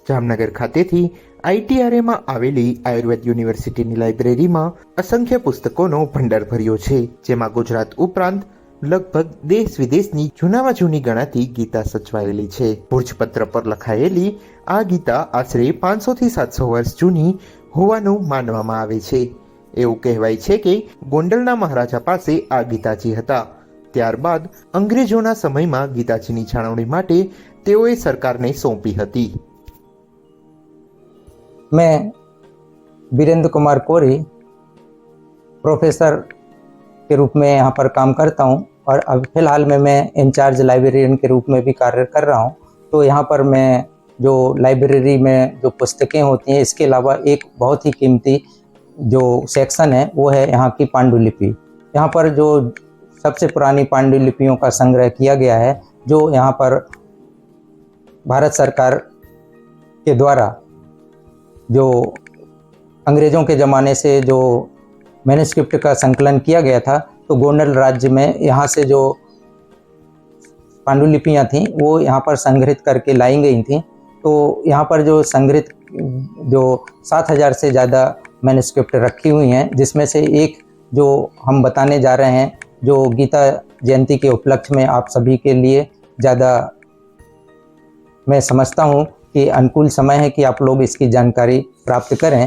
જામનગર ખાતેથી આઈટીઆરએમાં આવેલી આયુર્વેદ યુનિવર્સિટીની લાઇબ્રેરીમાં અસંખ્ય પુસ્તકોનો ભંડાર ભર્યો છે, જેમાં ગુજરાત ઉપરાંત લગભગ દેશ વિદેશની જૂનામાં જૂની ગણાતી ગીતા સચવાયેલી છે. ભોજપત્ર પર લખાયેલી આ ગીતા આશરે 500 થી 700 વર્ષ જૂની હોવાનું માનવામાં આવે છે. એવું કહેવાય છે કે ગોંડલના મહારાજા પાસે આ ગીતાજી હતા. ત્યારબાદ અંગ્રેજોના સમયમાં ગીતાજીની જાળવણી માટે તેઓએ સરકારને સોંપી હતી. मैं वीरेंद्र कुमार कोरी प्रोफेसर के रूप में यहाँ पर काम करता हूँ और अब फिलहाल में मैं इंचार्ज लाइब्रेरियन के रूप में भी कार्य कर रहा हूँ. तो यहाँ पर मैं जो लाइब्रेरी में जो पुस्तकें होती हैं, इसके अलावा एक बहुत ही कीमती जो सेक्शन है वो है यहाँ की पांडुलिपि. यहाँ पर जो सबसे पुरानी पांडुलिपियों का संग्रह किया गया है, जो यहाँ पर भारत सरकार के द्वारा जो अंग्रेज़ों के ज़माने से जो मैन्युस्क्रिप्ट का संकलन किया गया था, तो गोंडल राज्य में यहाँ से जो पांडुलिपियाँ थीं वो यहाँ पर संग्रहित करके लाई गई थीं. तो यहाँ पर जो संग्रहित जो 7000 से ज़्यादा मैन्युस्क्रिप्ट रखी हुई हैं, जिसमें से एक जो हम बताने जा रहे हैं, जो गीता जयंती के उपलक्ष्य में आप सभी के लिए ज़्यादा मैं समझता हूँ कि अनुकूल समय है कि आप लोग इसकी जानकारी प्राप्त करें.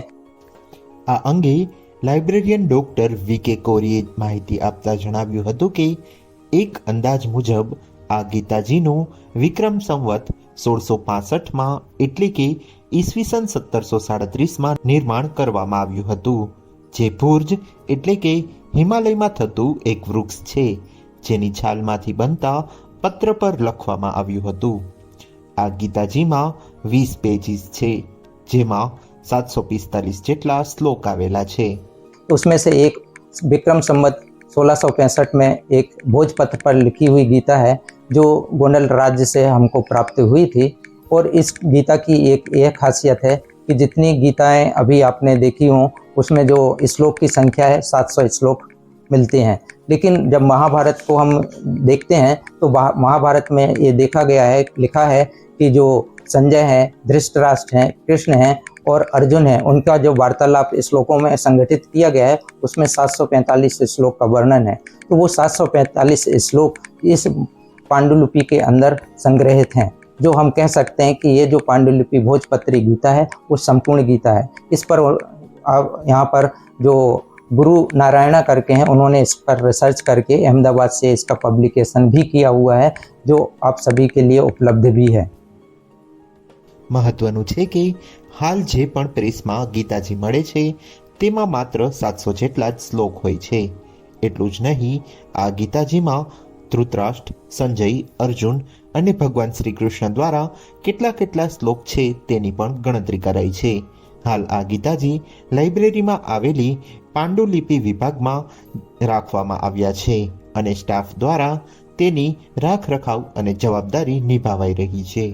આ અંગે લાઇબ્રેરિયન ડોક્ટર વી.કે. કોરીએ માહિતી આપતા જણાવ્યું હતું કે એક અંદાજ મુજબ આ ગીતાજીનું વિક્રમ સંવત 1665માં એટલે કે ઈસવીસન 1737માં નિર્માણ કરવામાં આવ્યું હતું, જે ભુર્જ એટલે કે હિમાલયમાં થતું એક વૃક્ષ છે, જેની છાલમાંથી બનતા પત્ર પર લખવામાં આવ્યું હતું. આ ગીતાજીમાં 20 પેજીસ છે, જેમાં 745 જેટલા શ્લોક આવેલા છે. उसमें से एक विक्रम संवत 1665 में एक भोजपत्र पर लिखी हुई गीता है, जो गोंडल राज्य से हमको प्राप्त हुई थी. और इस गीता की एक यह खासियत है कि जितनी गीताएं अभी आपने देखी हों, उसमें जो श्लोक की संख्या है 700 श्लोक मिलते हैं. लेकिन जब महाभारत को हम देखते हैं तो महाभारत में ये देखा गया है, लिखा है कि जो संजय हैं, धृतराष्ट्र हैं, कृष्ण हैं और अर्जुन हैं, उनका जो वार्तालाप श्लोकों में संगठित किया गया है, उसमें 745 श्लोक का वर्णन है. तो वो 745 श्लोक इस पांडुलिपि के अंदर संग्रहित हैं, जो हम कह सकते हैं कि ये जो पांडुलिपि भोजपत्री गीता है वो संपूर्ण गीता है. इस पर यहाँ पर जो गुरु नारायणा करके हैं, उन्होंने इस पर रिसर्च करके अहमदाबाद से इसका पब्लिकेशन भी किया हुआ है, जो आप सभी के लिए उपलब्ध भी है. મહત્વનું છે કે હાલ જે પણ પ્રેસમાં ગીતાજી મળે છે તેમાં માત્ર 700 જેટલા જ શ્લોક હોય છે. એટલું જ નહીં, આ ગીતાજીમાં ધૃતરાષ્ટ્ર, સંજય, અર્જુન અને ભગવાન શ્રી કૃષ્ણ દ્વારા કેટલા શ્લોક છે તેની પણ ગણતરી કરાઈ છે. હાલ આ ગીતાજી લાઇબ્રેરીમાં આવેલી પાંડુલિપિ વિભાગમાં રાખવામાં આવ્યા છે અને સ્ટાફ દ્વારા તેની રાખ રખાવ અને જવાબદારી નિભાવાઈ રહી છે.